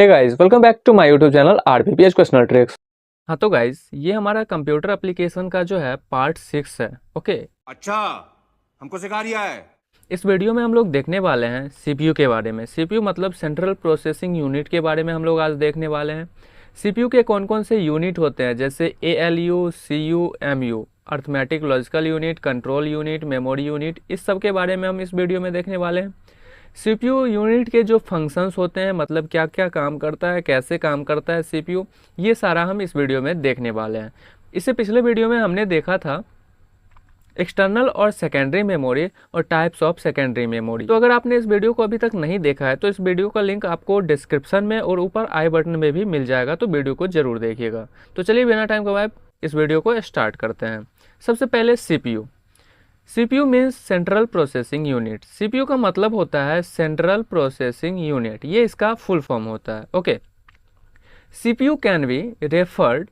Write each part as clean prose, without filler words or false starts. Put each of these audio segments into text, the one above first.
Hey guys, welcome back to my YouTube channel RPPH question tricks. हाँ तो guys, ये हमारा कंप्यूटर एप्लीकेशन का जो है पार्ट 6 है। ओके, अच्छा, हमको सिखा रिया है। इस वीडियो में हम लोग देखने वाले हैं सीपीयू के बारे में। सीपीयू मतलब सेंट्रल प्रोसेसिंग यूनिट के बारे में हम लोग आज देखने वाले हैं। सीपीयू के कौन कौन से यूनिट होते हैं, जैसे ALU, CU, MU, arithmetic logical unit, control unit, memory unit, इस सब के बारे में हम इस वीडियो में देखने वाले हैं। सीपीयू यूनिट के जो फंक्शंस होते हैं, मतलब क्या क्या काम करता है, कैसे काम करता है सीपीयू, ये सारा हम इस वीडियो में देखने वाले हैं। इससे पिछले वीडियो में हमने देखा था एक्सटर्नल और सेकेंडरी मेमोरी और टाइप्स ऑफ सेकेंडरी मेमोरी। तो अगर आपने इस वीडियो को अभी तक नहीं देखा है तो इस वीडियो का लिंक आपको डिस्क्रिप्शन में और ऊपर आई बटन में भी मिल जाएगा, तो वीडियो को जरूर देखिएगा। तो चलिए बिना टाइम गवाए इस वीडियो को स्टार्ट करते हैं। सबसे पहले CPU. CPU means central processing unit. CPU का मतलब होता है सेंट्रल प्रोसेसिंग यूनिट, ये इसका फुल फॉर्म होता है। Okay, CPU can be referred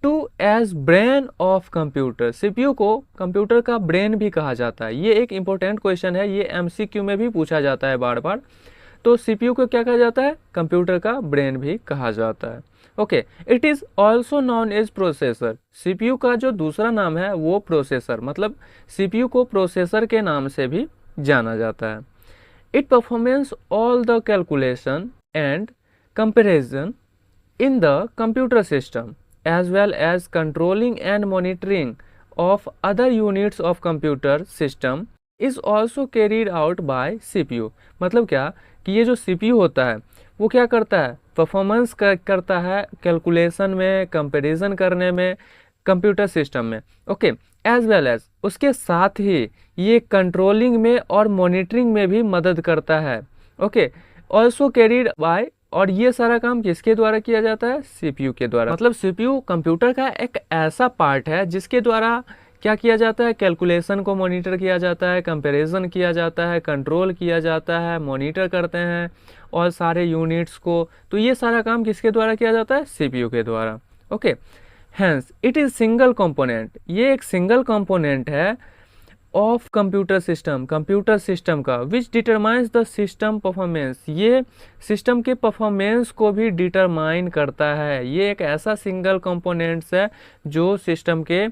to as brain of computer. CPU को कंप्यूटर का ब्रेन भी कहा जाता है। ये एक इंपॉर्टेंट क्वेश्चन है, ये एमसीक्यू में भी पूछा जाता है बार बार। तो सीपीयू को क्या कहा जाता है? कंप्यूटर का ब्रेन भी कहा जाता है। Okay, it is also known as processor. CPU का जो दूसरा नाम है वो प्रोसेसर, मतलब सीपीयू को प्रोसेसर के नाम से भी जाना जाता है। It performance all the calculation and comparison in the computer system as well as controlling and monitoring of other units of computer system is also carried out by CPU। मतलब क्या कि ये जो CPU होता है वो क्या करता है? परफॉर्मेंस करता है कैलकुलेशन में, कंपैरिजन करने में, कंप्यूटर सिस्टम में। ओके, एज वेल एज उसके साथ ही ये कंट्रोलिंग में और मॉनिटरिंग में भी मदद करता है। ओके, ऑल्सो कैरीड बाय, और ये सारा काम किसके द्वारा किया जाता है? सीपीयू के द्वारा। मतलब सीपीयू कंप्यूटर का एक ऐसा पार्ट है जिसके द्वारा क्या किया जाता है? कैलकुलेशन को मॉनिटर किया जाता है, कंपैरिजन किया जाता है, कंट्रोल किया जाता है, मॉनिटर करते हैं और सारे यूनिट्स को। तो ये सारा काम किसके द्वारा किया जाता है? सीपीयू के द्वारा। Okay, hence it is single component. ये एक सिंगल कंपोनेंट है ऑफ कंप्यूटर सिस्टम का, which determines the system performance. ये सिस्टम के परफॉर्मेंस को भी डिटरमाइन करता है। ये एक ऐसा सिंगल कंपोनेंट्स है जो सिस्टम के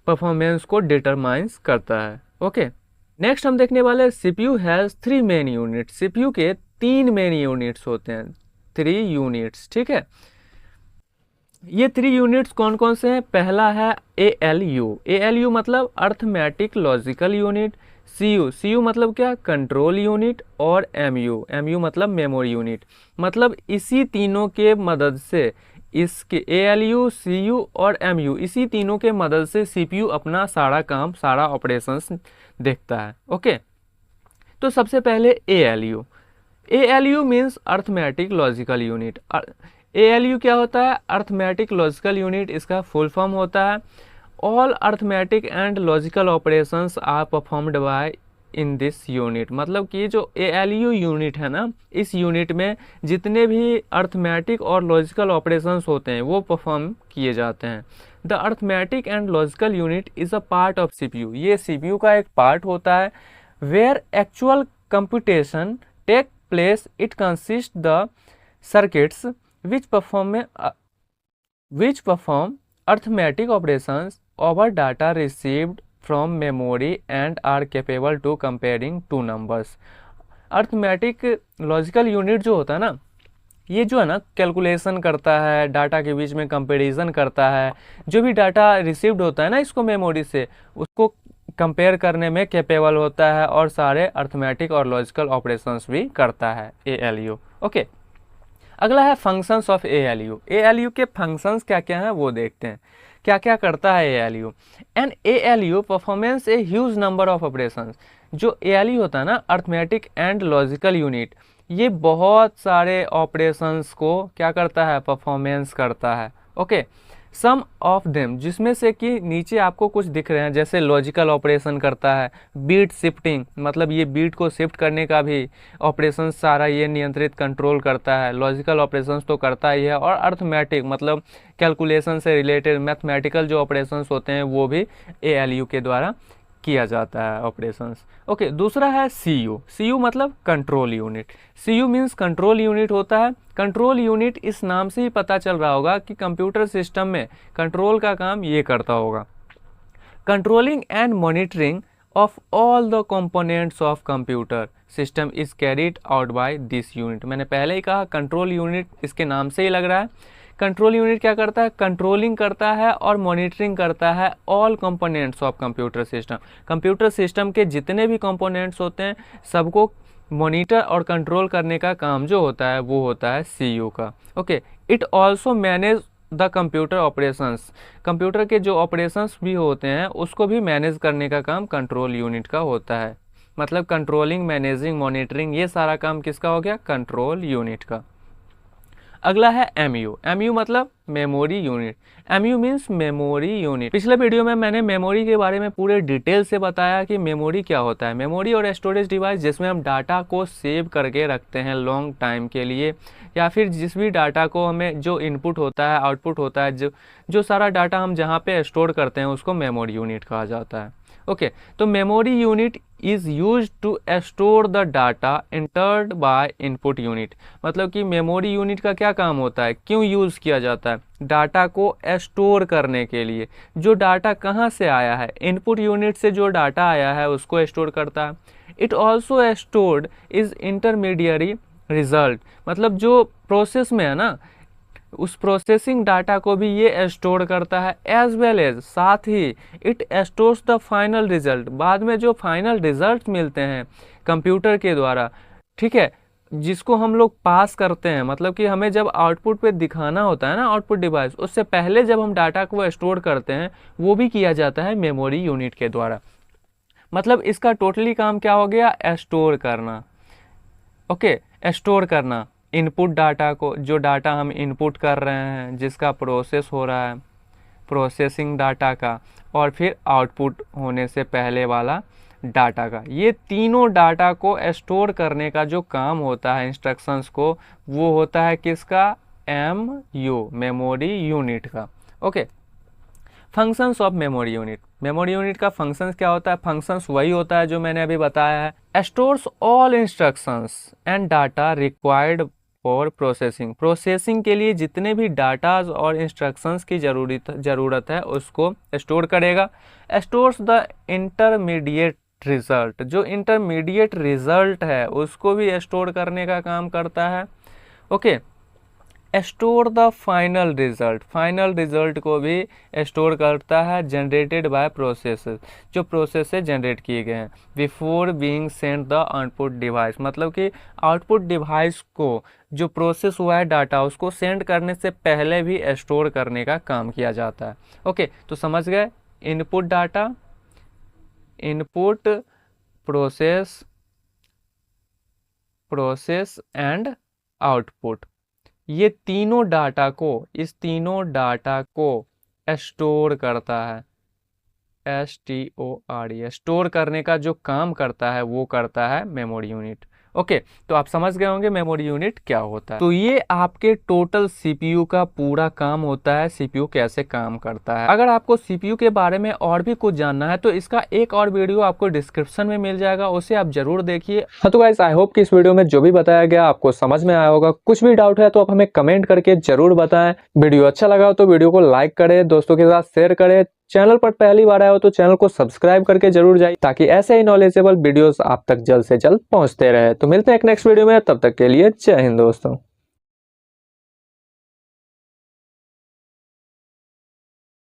परफॉर्मेंस को डिटरमाइंस करता है। ओके, नेक्स्ट हम देखने वाले CPU has 3 main unit. CPU के 3 मेन यूनिट्स होते हैं, 3 यूनिट्स। ठीक है, ये 3 यूनिट्स कौन कौन से हैं? पहला है ALU। ALU मतलब अर्थमेटिक लॉजिकल यूनिट। CU मतलब क्या? Control unit. और MU मतलब मेमोरी यूनिट। मतलब इसी तीनों के मदद से, इसके ALU, CU और MU, इसी तीनों के मदद से CPU अपना सारा काम, सारा ऑपरेशंस देखता है। ओके, तो सबसे पहले ALU means arithmetic logical unit. ALU क्या होता है? अर्थमेटिक लॉजिकल यूनिट इसका फुल फॉर्म होता है all arithmetic and logical operations are performed by in this unit. मतलब कि जो ALU यूनिट है ना, इस यूनिट में जितने भी अर्थमेटिक और लॉजिकल ऑपरेशंस होते हैं वो परफॉर्म किए जाते हैं। The arithmetic and logical unit is a part of CPU। ये CPU का एक पार्ट होता है where actual computation take place. It consist the circuits which perform arithmetic operations over data received from memory and are capable to comparing two numbers। Arithmetic logical unit जो होता है ना, ये जो है ना कैलकुलेशन करता है, डाटा के बीच में कंपैरिजन करता है। जो भी डाटा रिसीव्ड होता है ना इसको मेमोरी से, उसको कंपेयर करने में कैपेबल होता है और सारे अर्थमेटिक और लॉजिकल ऑपरेशंस भी करता है ALU। ओके, अगला है फंक्शंस ऑफ ALU। ALU के फंक्शंस क्या क्या हैं वो देखते हैं। क्या क्या करता है ALU? And ALU performance a huge number of operations. जो ALU होता है ना, अर्थमेटिक एंड लॉजिकल यूनिट, ये बहुत सारे ऑपरेशंस को क्या करता है? परफॉर्मेंस करता है। ओके, सम ऑफ देम, जिसमें से कि नीचे आपको कुछ दिख रहे हैं, जैसे लॉजिकल ऑपरेशन करता है, बीट शिफ्टिंग, मतलब ये बीट को शिफ्ट करने का भी ऑपरेशन सारा ये नियंत्रित कंट्रोल करता है। लॉजिकल ऑपरेशंस तो करता ही है, और अर्थमेटिक मतलब कैलकुलेशन से रिलेटेड मैथमेटिकल जो ऑपरेशंस होते हैं वो भी ALU के द्वारा किया जाता है ऑपरेशंस। ओके, दूसरा है सीयू। सीयू मतलब control unit. CU means control unit होता है। कंट्रोल यूनिट इस नाम से ही पता चल रहा होगा कि कंप्यूटर सिस्टम में कंट्रोल का काम ये करता होगा। Controlling and monitoring of all the components of computer system is carried out by this unit. मैंने पहले ही कहा कंट्रोल यूनिट इसके नाम से ही लग रहा है। कंट्रोल यूनिट क्या करता है? कंट्रोलिंग करता है और मॉनिटरिंग करता है all components of computer system. Computer system के जितने भी कंपोनेंट्स होते हैं सबको मॉनिटर और कंट्रोल करने का काम जो होता है वो होता है सीयू का। Okay, it also manage the computer operations. Computer के जो ऑपरेशंस भी होते हैं उसको भी मैनेज करने का काम कंट्रोल यूनिट का होता है। मतलब कंट्रोलिंग, मैनेजिंग, मॉनिटरिंग ये सारा काम किसका हो गया? कंट्रोल यूनिट का। अगला है एमयू। एमयू मतलब memory unit. MU means memory unit. पिछले वीडियो में मैंने मेमोरी के बारे में पूरे डिटेल से बताया कि मेमोरी क्या होता है। मेमोरी और स्टोरेज डिवाइस जिसमें हम डाटा को सेव करके रखते हैं लॉन्ग टाइम के लिए, या फिर जिस भी डाटा को हमें जो इनपुट होता है, आउटपुट होता है, जो सारा डाटा हम जहाँ पे स्टोर करते हैं उसको मेमोरी यूनिट कहा जाता है। ओके, तो memory unit is use to store the data entered by input unit. मतलब कि मेमोरी यूनिट का क्या काम होता है, क्यों यूज़ किया जाता है? डाटा को स्टोर करने के लिए। जो डाटा कहाँ से आया है? इनपुट यूनिट से जो डाटा आया है उसको स्टोर करता है। It also stored is intermediary result. मतलब जो प्रोसेस में है ना, उस प्रोसेसिंग डाटा को भी ये स्टोर करता है। एज वेल एज, साथ ही it stores the final result. बाद में जो फाइनल रिजल्ट मिलते हैं कंप्यूटर के द्वारा, ठीक है, जिसको हम लोग पास करते हैं, मतलब कि हमें जब आउटपुट पे दिखाना होता है ना आउटपुट डिवाइस, उससे पहले जब हम डाटा को स्टोर करते हैं वो भी किया जाता है मेमोरी यूनिट के द्वारा। मतलब इसका टोटली काम क्या हो गया? स्टोर करना। ओके, स्टोर करना इनपुट डाटा को, जो डाटा हम इनपुट कर रहे हैं, जिसका प्रोसेस हो रहा है, प्रोसेसिंग डाटा का, और फिर आउटपुट होने से पहले वाला डाटा का। ये तीनों डाटा को स्टोर करने का जो काम होता है, इंस्ट्रक्शंस को, वो होता है किसका? एमयू, मेमोरी यूनिट का। Okay, functions of memory unit. Memory unit का फंक्शंस क्या होता है? फंक्शंस वही होता है जो मैंने अभी बताया है। Stores all instructions and data required for processing. Processing के लिए जितने भी डाटाज और इंस्ट्रक्शंस की ज़रूरत है उसको स्टोर करेगा। Stores the intermediate result. जो इंटरमीडिएट रिजल्ट है उसको भी स्टोर करने का काम करता है। Okay, store the final result. Final result को भी स्टोर करता है जनरेटेड बाय प्रोसेसेस, जो प्रोसेस से जनरेट किए गए हैं। Before being send the output device. मतलब कि आउटपुट डिवाइस को जो प्रोसेस हुआ है डाटा, उसको सेंड करने से पहले भी स्टोर करने का काम किया जाता है। ओके, तो समझ गए? Input data, input, process and output. ये तीनों डाटा को, इस तीनों डाटा को स्टोर करता है। STORE, स्टोर करने का जो काम करता है वो करता है मेमोरी यूनिट। ओके, तो आप समझ गए होंगे मेमोरी यूनिट क्या होता है। तो ये आपके टोटल सीपीयू का पूरा काम होता है, सीपीयू कैसे काम करता है। अगर आपको सीपीयू के बारे में और भी कुछ जानना है तो इसका एक और वीडियो आपको डिस्क्रिप्शन में मिल जाएगा, उसे आप जरूर देखिए। हाँ तो गाइस, आई होप कि इस वीडियो में जो भी बताया गया आपको समझ में आया होगा। कुछ भी डाउट है तो आप हमें कमेंट करके जरूर बताएं। वीडियो अच्छा लगा हो तो वीडियो को लाइक करें, दोस्तों के साथ शेयर करें। चैनल पर पहली बार आए हो तो चैनल को सब्सक्राइब करके जरूर जाइए, ताकि ऐसे ही नॉलेजेबल वीडियोस आप तक जल्द से जल्द पहुंचते रहे। तो मिलते हैं एक नेक्स्ट वीडियो में, तब तक के लिए जय हिंद दोस्तों।